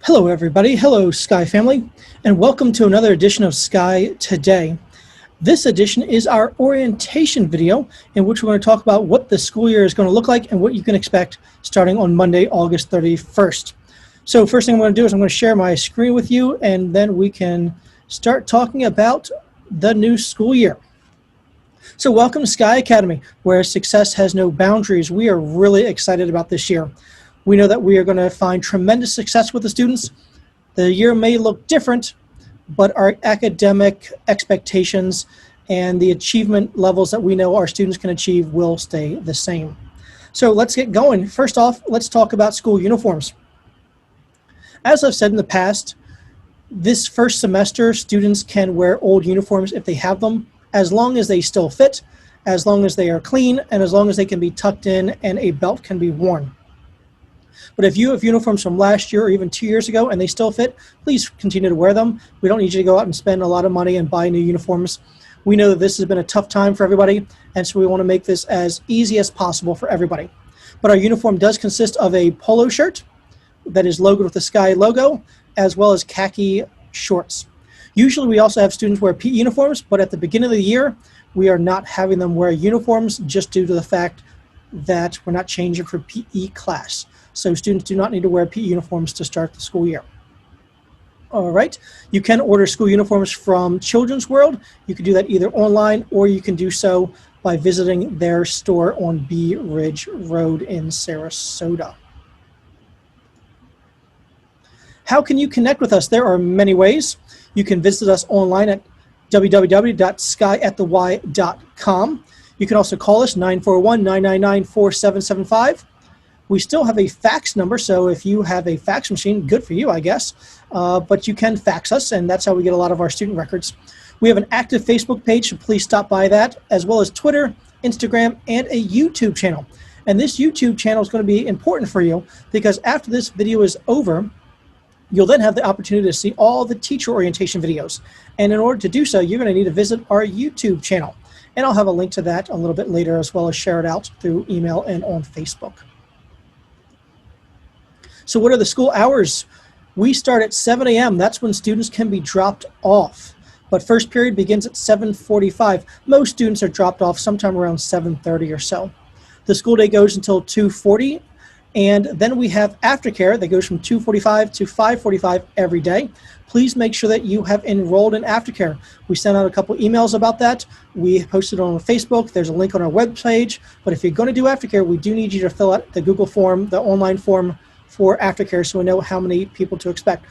Hello everybody, hello Sky family, and welcome to another edition of Sky Today. This edition is our orientation video in which we're going to talk about what the school year is going to look like and what you can expect starting on Monday, August 31st. So first thing I'm going to do is I'm going to share my screen with you and then we can start talking about the new school year. So welcome to Sky Academy, where success has no boundaries. We are really excited about this year. We know that we are going to find tremendous success with the students. The year may look different, but our academic expectations and the achievement levels that we know our students can achieve will stay the same. So let's get going. First off, let's talk about school uniforms. As I've said in the past, this first semester, students can wear old uniforms if they have them, as long as they still fit, as long as they are clean, and as long as they can be tucked in and a belt can be worn. But if you have uniforms from last year or even 2 years ago and they still fit, please continue to wear them. We don't need you to go out and spend a lot of money and buy new uniforms. We know that this has been a tough time for everybody, and so we want to make this as easy as possible for everybody. But our uniform does consist of a polo shirt that is logoed with the Sky logo, as well as khaki shorts. Usually we also have students wear PE uniforms, but at the beginning of the year, we are not having them wear uniforms just due to the fact that we're not changing for PE class. So students do not need to wear PE uniforms to start the school year. All right, you can order school uniforms from Children's World. You can do that either online or you can do so by visiting their store on Bee Ridge Road in Sarasota. How can you connect with us? There are many ways. You can visit us online at www.skyatthey.com. You can also call us 941-999-4775. We still have a fax number, so if you have a fax machine, good for you, I guess. But you can fax us, and that's how we get a lot of our student records. We have an active Facebook page, so please stop by that, as well as Twitter, Instagram, and a YouTube channel. And this YouTube channel is going to be important for you because after this video is over, you'll then have the opportunity to see all the teacher orientation videos. And in order to do so, you're going to need to visit our YouTube channel. And I'll have a link to that a little bit later, as well as share it out through email and on Facebook. So what are the school hours? We start at 7 a.m. That's when students can be dropped off. But first period begins at 7:45. Most students are dropped off sometime around 7:30 or so. The school day goes until 2:40. And then we have aftercare that goes from 2:45 to 5:45 every day. Please make sure that you have enrolled in aftercare. We sent out a couple emails about that. We posted it on Facebook. There's a link on our webpage. But if you're going to do aftercare, we do need you to fill out the Google form, the online form for aftercare, so we know how many people to expect.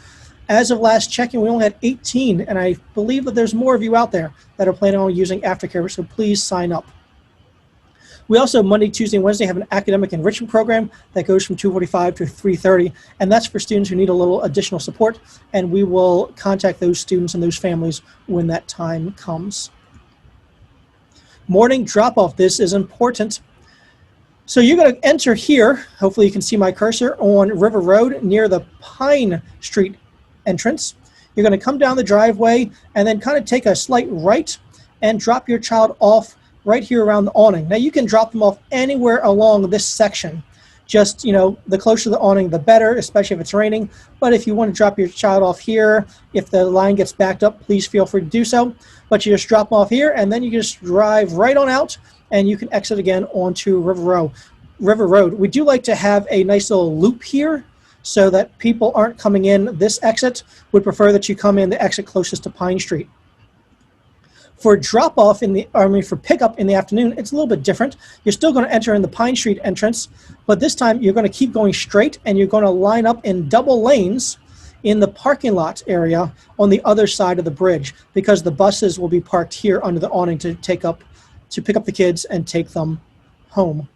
As of last checking, we only had 18, and I believe that there's more of you out there that are planning on using aftercare, so please sign up. We also, Monday, Tuesday, and Wednesday, have an academic enrichment program that goes from 2:45 to 3:30, and that's for students who need a little additional support, and we will contact those students and those families when that time comes. Morning drop-off. This is important. So you're going to enter here, hopefully you can see my cursor, on River Road near the Pine Street entrance. You're going to come down the driveway and then kind of take a slight right and drop your child off right here around the awning. Now you can drop them off anywhere along this section. Just, the closer to the awning, the better, especially if it's raining. But if you want to drop your child off here, if the line gets backed up, please feel free to do so. But you just drop them off here and then you just drive right on out and you can exit again onto River Road. We do like to have a nice little loop here so that people aren't coming in this exit. Would prefer that you come in the exit closest to Pine Street. For drop-off for pickup in the afternoon, it's a little bit different. You're still going to enter in the Pine Street entrance, but this time you're going to keep going straight and you're going to line up in double lanes in the parking lot area on the other side of the bridge because the buses will be parked here under the awning to pick up the kids and take them home.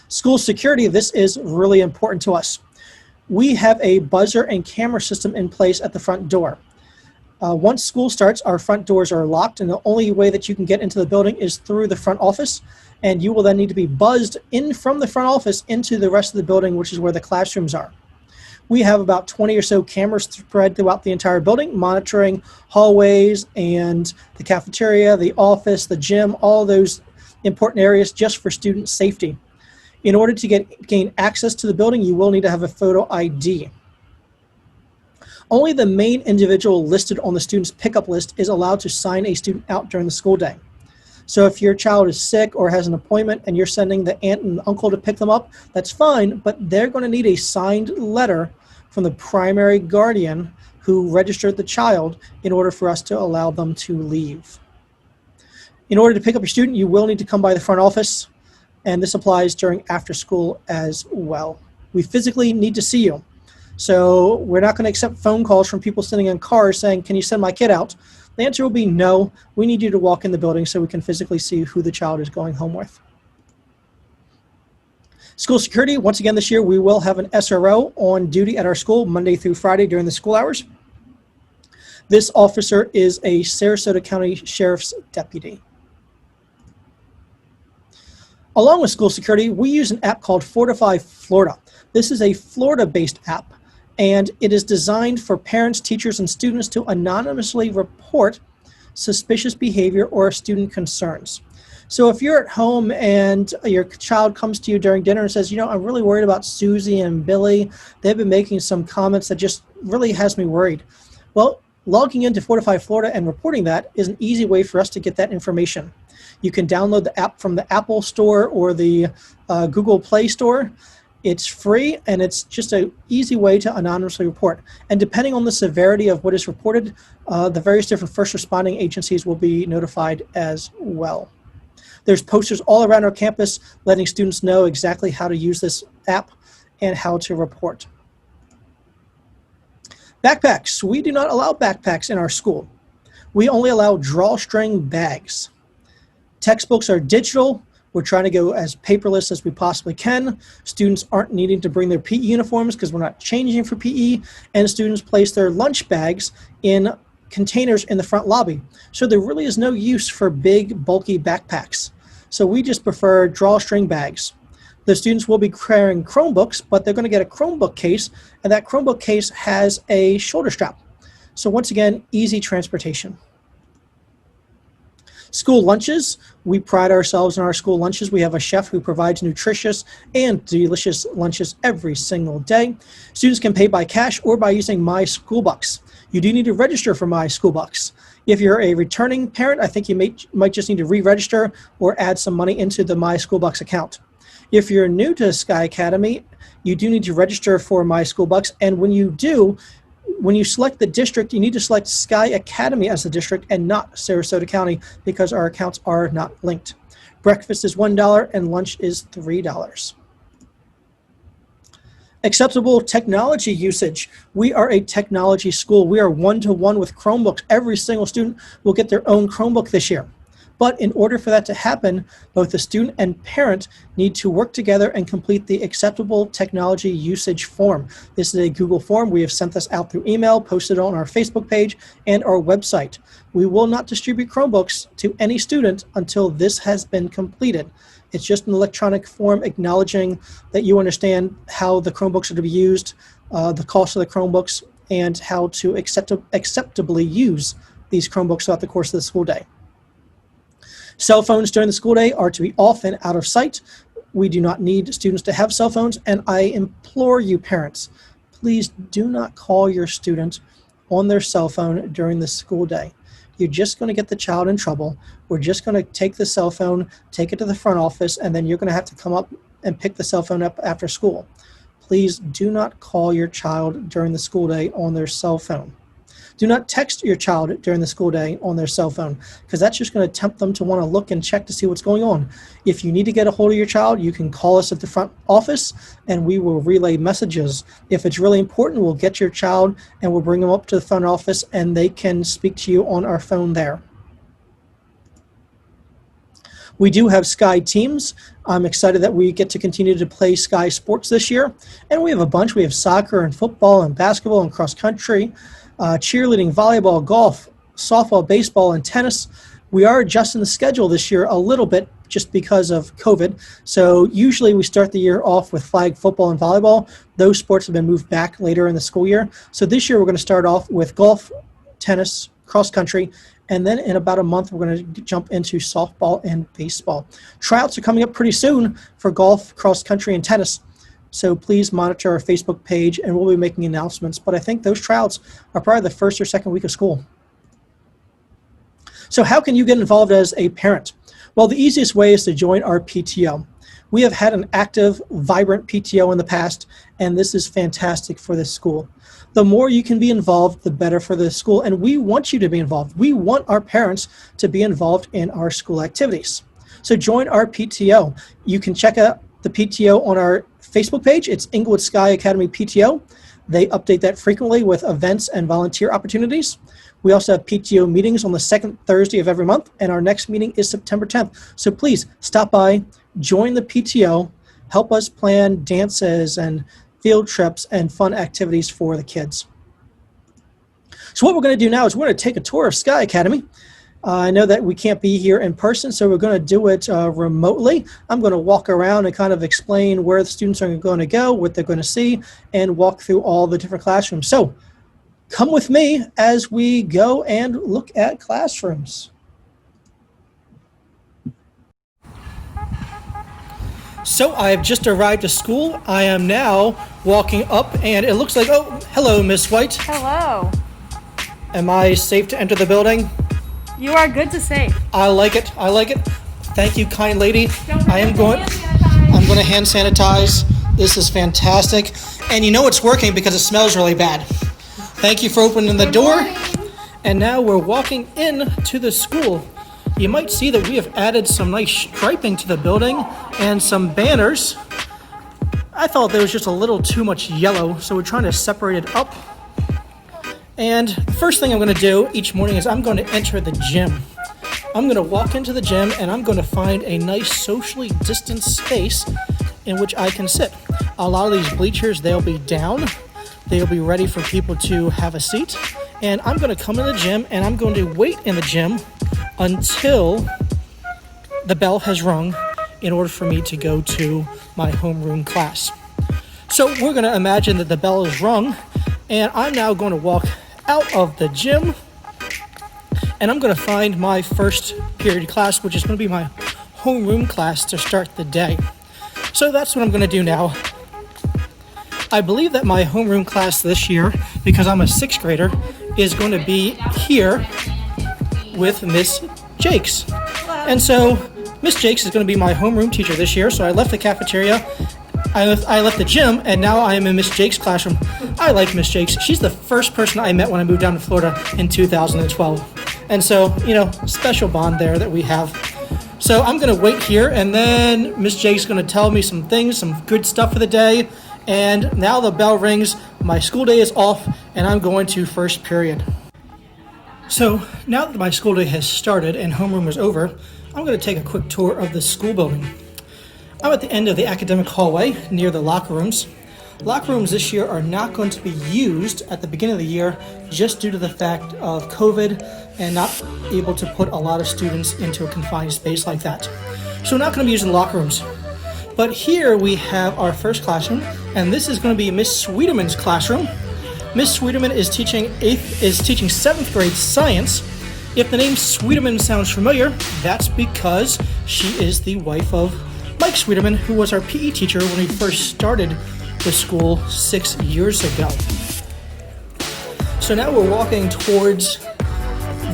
School security, this is really important to us. We have a buzzer and camera system in place at the front door. Once school starts, our front doors are locked, and the only way that you can get into the building is through the front office, and you will then need to be buzzed in from the front office into the rest of the building, which is where the classrooms are. We have about 20 or so cameras spread throughout the entire building, monitoring hallways and the cafeteria, the office, the gym, all those important areas just for student safety. In order to gain access to the building, you will need to have a photo ID. Only the main individual listed on the student's pickup list is allowed to sign a student out during the school day. So if your child is sick or has an appointment and you're sending the aunt and uncle to pick them up, that's fine, but they're going to need a signed letter from the primary guardian who registered the child in order for us to allow them to leave. In order to pick up your student, you will need to come by the front office, and this applies during after school as well. We physically need to see you. So we're not going to accept phone calls from people sitting in cars saying, "Can you send my kid out?" The answer will be no. We need you to walk in the building so we can physically see who the child is going home with. School security, once again this year, we will have an SRO on duty at our school Monday through Friday during the school hours. This officer is a Sarasota County Sheriff's deputy. Along with school security, we use an app called Fortify Florida. This is a Florida-based app, and it is designed for parents, teachers, and students to anonymously report suspicious behavior or student concerns. So if you're at home and your child comes to you during dinner and says, "You know, I'm really worried about Susie and Billy. They've been making some comments that just really has me worried." Well, logging into Fortify Florida and reporting that is an easy way for us to get that information. You can download the app from the Apple Store or the Google Play Store. It's free, and it's just an easy way to anonymously report. And depending on the severity of what is reported, the various different first responding agencies will be notified as well. There's posters all around our campus letting students know exactly how to use this app and how to report. Backpacks. We do not allow backpacks in our school. We only allow drawstring bags. Textbooks are digital. We're trying to go as paperless as we possibly can. Students aren't needing to bring their PE uniforms because we're not changing for PE, and students place their lunch bags in containers in the front lobby. So there really is no use for big, bulky backpacks. So we just prefer drawstring bags. The students will be carrying Chromebooks, but they're going to get a Chromebook case, and that Chromebook case has a shoulder strap. So once again, easy transportation. School lunches. We pride ourselves in our school lunches. We have a chef who provides nutritious and delicious lunches every single day. Students can pay by cash or by using My School Bucks. You do need to register for My School Bucks. If you're a returning parent, I think you might just need to re-register or add some money into the My School Bucks account. If you're new to Sky Academy, you do need to register for My School Bucks, and when you do, when you select the district, you need to select Sky Academy as the district and not Sarasota County because our accounts are not linked. Breakfast is $1 and lunch is $3. Acceptable technology usage. We are a technology school. We are one-to-one with Chromebooks. Every single student will get their own Chromebook this year. But in order for that to happen, both the student and parent need to work together and complete the acceptable technology usage form. This is a Google form. We have sent this out through email, posted on our Facebook page and our website. We will not distribute Chromebooks to any student until this has been completed. It's just an electronic form acknowledging that you understand how the Chromebooks are to be used, the cost of the Chromebooks, and how to acceptably use these Chromebooks throughout the course of the school day. Cell phones during the school day are to be off and out of sight. We do not need students to have cell phones, and I implore you parents, please do not call your student on their cell phone during the school day. You're just going to get the child in trouble. We're just going to take the cell phone, take it to the front office, and then you're going to have to come up and pick the cell phone up after school. Please do not call your child during the school day on their cell phone. Do not text your child during the school day on their cell phone because that's just going to tempt them to want to look and check to see what's going on. If you need to get a hold of your child, you can call us at the front office and we will relay messages. If it's really important, we'll get your child and we'll bring them up to the front office and they can speak to you on our phone there. We do have Sky teams. I'm excited that we get to continue to play Sky sports this year. And we have a bunch. We have soccer and football and basketball and cross country. Cheerleading, volleyball, golf, softball, baseball, and tennis. We are adjusting the schedule this year a little bit just because of COVID. So usually we start the year off with flag football and volleyball. Those sports have been moved back later in the school year. So this year we're going to start off with golf, tennis, cross country, And then in about a month, we're going to jump into softball and baseball. Tryouts are coming up pretty soon for golf, cross country, and tennis. So please monitor our Facebook page, and we'll be making announcements. But I think those tryouts are probably the first or second week of school. So how can you get involved as a parent? Well, the easiest way is to join our PTO. We have had an active, vibrant PTO in the past, and this is fantastic for this school. The more you can be involved, the better for the school, and we want you to be involved. We want our parents to be involved in our school activities. So join our PTO. You can check out the PTO on our Facebook page. It's Inglewood Sky Academy PTO. They update that frequently with events and volunteer opportunities. We also have PTO meetings on the second Thursday of every month, and our next meeting is September 10th. So please stop by, join the PTO, help us plan dances and field trips and fun activities for the kids. So what we're going to do now is we're going to take a tour of Sky Academy. I know that we can't be here in person, so we're going to do it remotely. I'm going to walk around and kind of explain where the students are going to go, what they're going to see, and walk through all the different classrooms. So come with me as we go and look at classrooms. So I have just arrived at school. I am now walking up, and it looks like, oh, hello, Miss White. Hello. Am I safe to enter the building? You are good to say. I like it. I like it. Thank you, kind lady. I'm going to hand sanitize. This is fantastic. And you know it's working because it smells really bad. Thank you for opening the door. And now we're walking into the school. You might see that we have added some nice striping to the building and some banners. I thought there was just a little too much yellow, so we're trying to separate it up. And the first thing I'm going to do each morning is I'm going to enter the gym. I'm going to walk into the gym and I'm going to find a nice socially distanced space in which I can sit. A lot of these bleachers, they'll be down. They'll be ready for people to have a seat. And I'm going to come in the gym and I'm going to wait in the gym until the bell has rung in order for me to go to my homeroom class. So we're going to imagine that the bell is rung, and I'm now going to walk out of the gym, and I'm going to find my first period class, which is going to be my homeroom class to start the day. So that's what I'm going to do now. I believe that my homeroom class this year, because I'm a 6th grader, is going to be here with Miss Jakes. And so Miss Jakes is going to be my homeroom teacher this year. So I left the cafeteria, I left the gym, and now I am in Miss Jakes' classroom. I like Miss Jakes. She's the first person I met when I moved down to Florida in 2012. And so, you know, special bond there that we have. So I'm going to wait here, and then Miss Jakes is going to tell me some things, some good stuff for the day. And now the bell rings, my school day is off, and I'm going to first period. So now that my school day has started and homeroom is over, I'm going to take a quick tour of the school building. I'm at the end of the academic hallway near the locker rooms. Locker rooms this year are not going to be used at the beginning of the year just due to the fact of COVID and not able to put a lot of students into a confined space like that. So we're not going to be using locker rooms. But here we have our first classroom, and this is going to be Miss Sweeterman's classroom. Miss Sweeterman is teaching 7th grade science. If the name Sweeterman sounds familiar, that's because she is the wife of Mike Sweeterman, who was our PE teacher when we first started the school 6 years ago. So now we're walking towards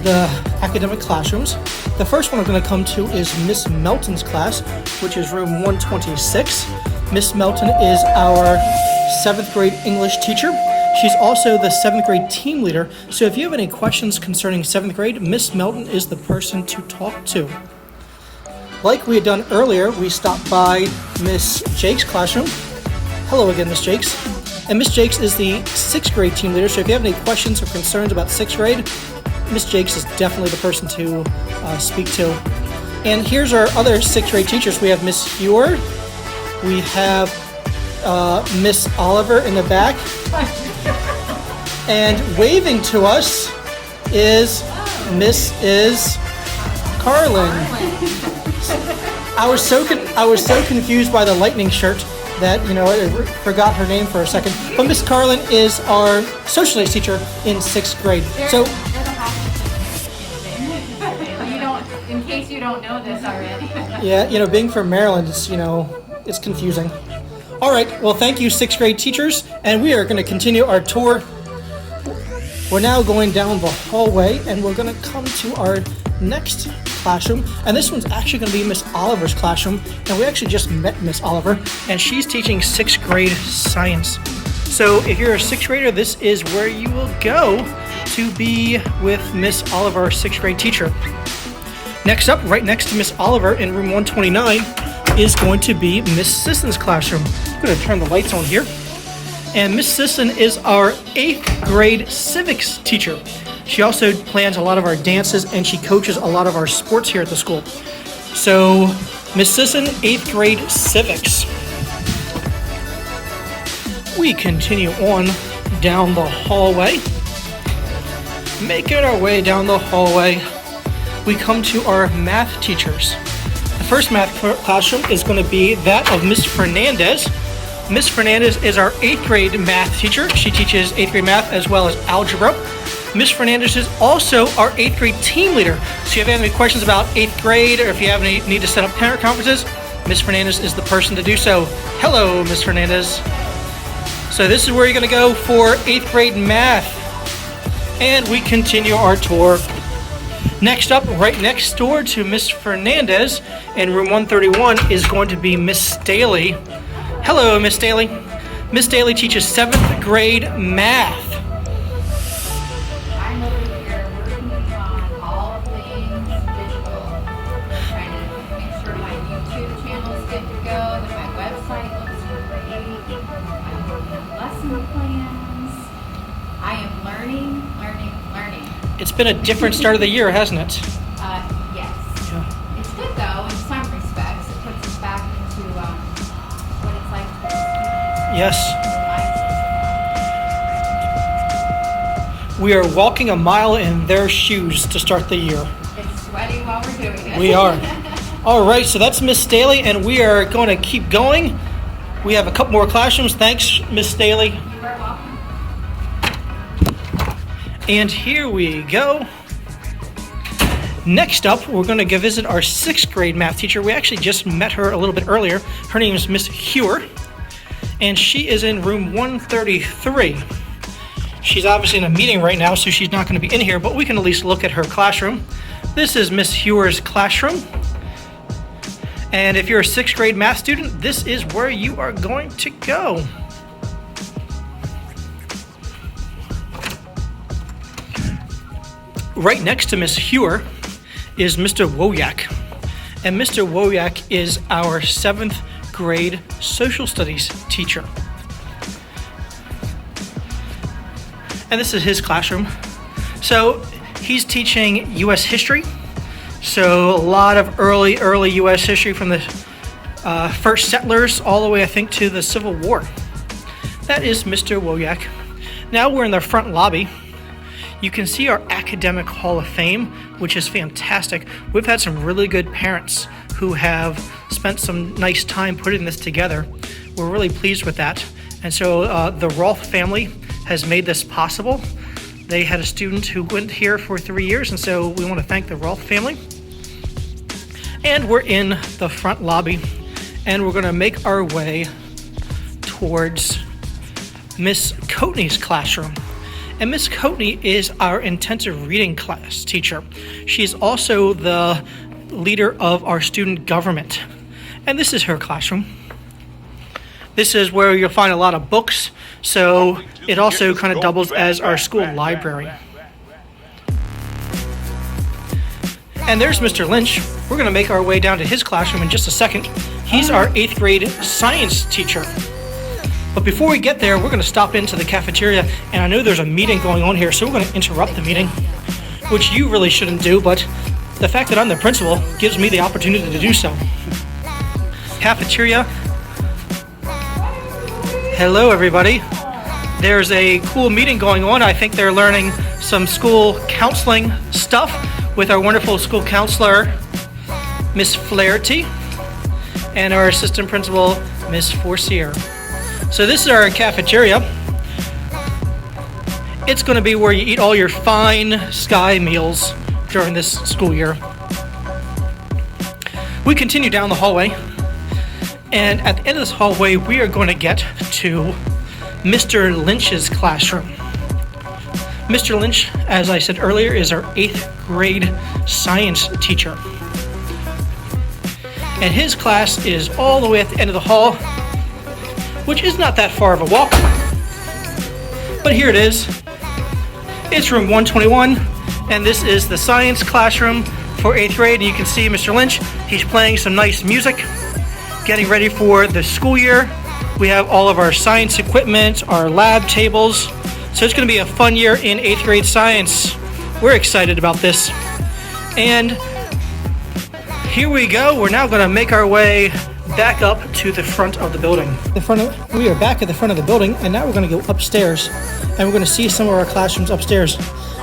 the academic classrooms. The first one we're going to come to is Miss Melton's class, which is room 126. Miss Melton is our 7th grade English teacher. She's also the 7th grade team leader. So if you have any questions concerning 7th grade, Miss Melton is the person to talk to. Like we had done earlier, we stopped by Miss Jake's classroom. Hello again, Miss Jakes. And Miss Jakes is the 6th grade team leader. So if you have any questions or concerns about 6th grade, Miss Jakes is definitely the person to speak to. And here's our other 6th grade teachers. We have Miss Hewer. We have Miss Oliver in the back. And waving to us is Mrs. Carlin. I was so confused by the lightning shirt that, you know, I forgot her name for a second. But Miss Carlin is our social studies teacher in 6th grade. So don't know this already. Yeah, being from Maryland, it's confusing. All right, well, thank you, 6th grade teachers, and we are going to continue our tour. We're now going down the hallway, and we're going to come to our next classroom, and this one's actually going to be Miss Oliver's classroom, and we actually just met Miss Oliver, and she's teaching 6th grade science. So if you're a 6th grader, this is where you will go to be with Miss Oliver, our 6th grade teacher. Next up, right next to Miss Oliver in room 129, is going to be Miss Sisson's classroom. I'm going to turn the lights on here. And Miss Sisson is our 8th grade civics teacher. She also plans a lot of our dances and she coaches a lot of our sports here at the school. So, Miss Sisson, 8th grade civics. We continue on down the hallway. Making our way down the hallway, we come to our math teachers. The first math classroom is going to be that of Miss Fernandez. Miss Fernandez is our 8th grade math teacher. She teaches 8th grade math as well as algebra. Miss Fernandez is also our 8th grade team leader. So if you have any questions about 8th grade or if you have any need to set up parent conferences, Miss Fernandez is the person to do so. Hello, Miss Fernandez. So this is where you're going to go for 8th grade math. And we continue our tour. Next up, right next door to Miss Fernandez in room 131 is going to be Miss Staley. Hello, Miss Staley. Miss Staley teaches 7th grade math. I'm over here working on all things digital. Trying to make sure my YouTube channel is good to go, that my website looks great. I'm working on lesson plans. I am learning. It's been a different start of the year, hasn't it? Yes. Yeah. It's good though, in some respects. It puts us back into what it's like to be a student. Yes. We are walking a mile in their shoes to start the year. It's sweaty while we're doing it. We are. All right, so that's Miss Staley, and we are going to keep going. We have a couple more classrooms. Thanks, Miss Staley. You are welcome. And here we go. Next up, we're going to go visit our 6th grade math teacher. We actually just met her a little bit earlier. Her name is Miss Hewer, and she is in room 133. She's obviously in a meeting right now, so she's not going to be in here, but we can at least look at her classroom. This is Miss Hewer's classroom. And if you're a 6th grade math student, this is where you are going to go. Right next to Miss Hewer is Mr. Woyak. And Mr. Woyak is our 7th grade social studies teacher. And this is his classroom. So he's teaching U.S. history. So a lot of early U.S. history from the first settlers all the way, I think, to the Civil War. That is Mr. Woyak. Now we're in the front lobby. You can see our Academic Hall of Fame, which is fantastic. We've had some really good parents who have spent some nice time putting this together. We're really pleased with that. And so the Rolfe family has made this possible. They had a student who went here for 3 years, and so we want to thank the Rolfe family. And we're in the front lobby, and we're going to make our way towards Miss Coatney's classroom. And Miss Coatney is our intensive reading class teacher. She's also the leader of our student government. And this is her classroom. This is where you'll find a lot of books, so it also kind of doubles as our school library. And there's Mr. Lynch. We're going to make our way down to his classroom in just a second. He's our 8th grade science teacher. But before we get there, we're going to stop into the cafeteria, and I know there's a meeting going on here, so we're going to interrupt the meeting, which you really shouldn't do, but the fact that I'm the principal gives me the opportunity to do so. Cafeteria. Hello, everybody. There's a cool meeting going on. I think they're learning some school counseling stuff with our wonderful school counselor, Miss Flaherty, and our assistant principal, Miss Forcier. So this is our cafeteria. It's going to be where you eat all your fine Sky meals during this school year. We continue down the hallway, and at the end of this hallway, we are going to get to Mr. Lynch's classroom. Mr. Lynch, as I said earlier, is our 8th grade science teacher. And his class is all the way at the end of the hall, which is not that far of a walk. But here it is. It's room 121, and this is the science classroom for 8th grade. And you can see Mr. Lynch, he's playing some nice music, getting ready for the school year. We have all of our science equipment, our lab tables. So it's going to be a fun year in 8th grade science. We're excited about this. And here we go. We're now going to make our way back up to the front of the building. We are back at the front of the building, and now we're going to go upstairs, and we're going to see some of our classrooms upstairs.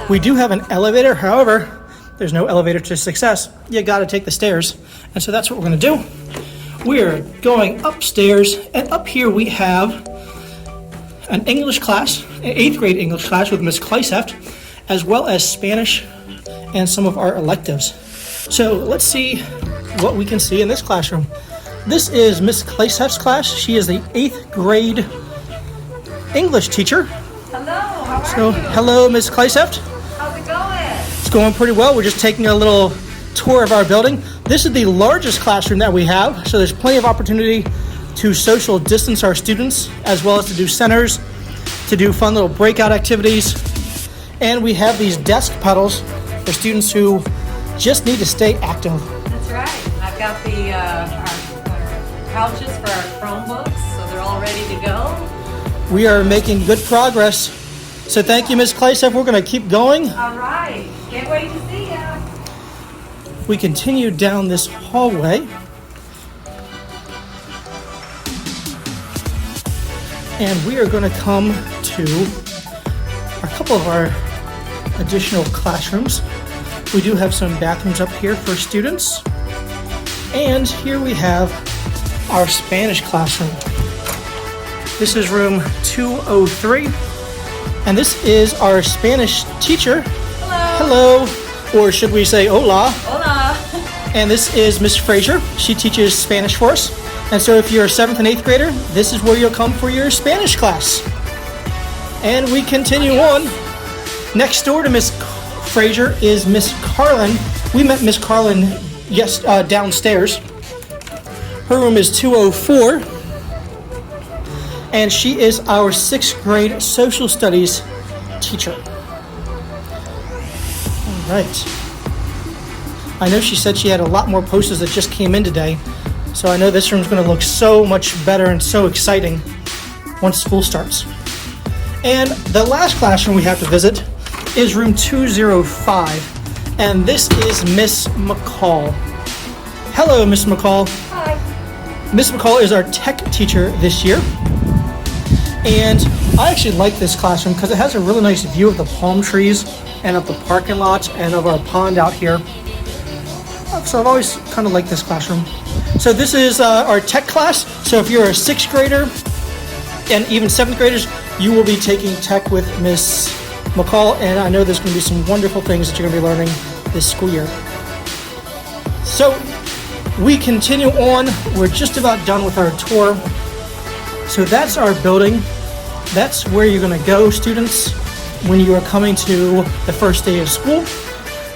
We do have an elevator, however, there's no elevator to success. You got to take the stairs, and so that's what we're going to do. We're going upstairs, and up here we have an English class, an 8th grade English class with Miss Kleiseft, as well as Spanish and some of our electives. So let's see what we can see in this classroom. This is Miss Kleiseft's class. She is the 8th grade English teacher. Hello, how are So, you? hello, Miss Kleiseft. How's it going? It's going pretty well. We're just taking a little tour of our building. This is the largest classroom that we have, so there's plenty of opportunity to social distance our students, as well as to do centers, to do fun little breakout activities. And we have these desk pedals for students who just need to stay active. That's right. I've got the our couches for our Chromebooks, so they're all ready to go. We are making good progress. So thank you, Ms. Kleisef. We're going to keep going. All right. Can't wait to see ya. We continue down this hallway. And we are going to come to a couple of our additional classrooms. We do have some bathrooms up here for students. And here we have our Spanish classroom. This is room 203. And this is our Spanish teacher. Hello. Hello, or should we say hola? Hola. And this is Miss Frazier. She teaches Spanish for us. And so if you're a 7th and 8th grader, this is where you'll come for your Spanish class. And we continue on. Next door to Miss Frazier is Miss Carlin. We met Miss Carlin downstairs. Her room is 204. And she is our 6th grade social studies teacher. All right. I know she said she had a lot more posters that just came in today. So I know this room's going to look so much better and so exciting once school starts. And the last classroom we have to visit is room 205. And this is Miss McCall. Hello, Miss McCall. Hi. Miss McCall is our tech teacher this year. And I actually like this classroom because it has a really nice view of the palm trees and of the parking lot and of our pond out here. So I've always kind of liked this classroom. So this is our tech class. So if you're a 6th grader and even 7th graders, you will be taking tech with Miss McCall. And I know there's going to be some wonderful things that you're going to be learning this school year. So we continue on. We're just about done with our tour. So that's our building. That's where you're going to go, students, when you are coming to the first day of school.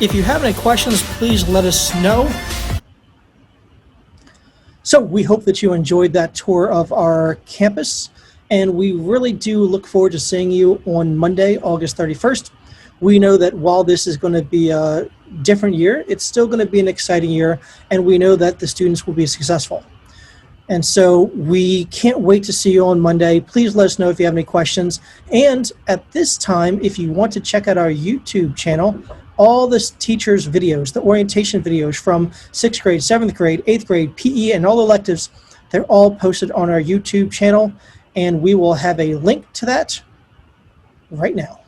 If you have any questions, please let us know. So we hope that you enjoyed that tour of our campus, and we really do look forward to seeing you on Monday, August 31st. We know that while this is going to be a different year, it's still going to be an exciting year, and we know that the students will be successful. And so we can't wait to see you on Monday. Please let us know if you have any questions. And at this time, if you want to check out our YouTube channel, all the teachers' videos, the orientation videos from 6th grade, 7th grade, 8th grade, PE, and all electives, they're all posted on our YouTube channel. And we will have a link to that right now.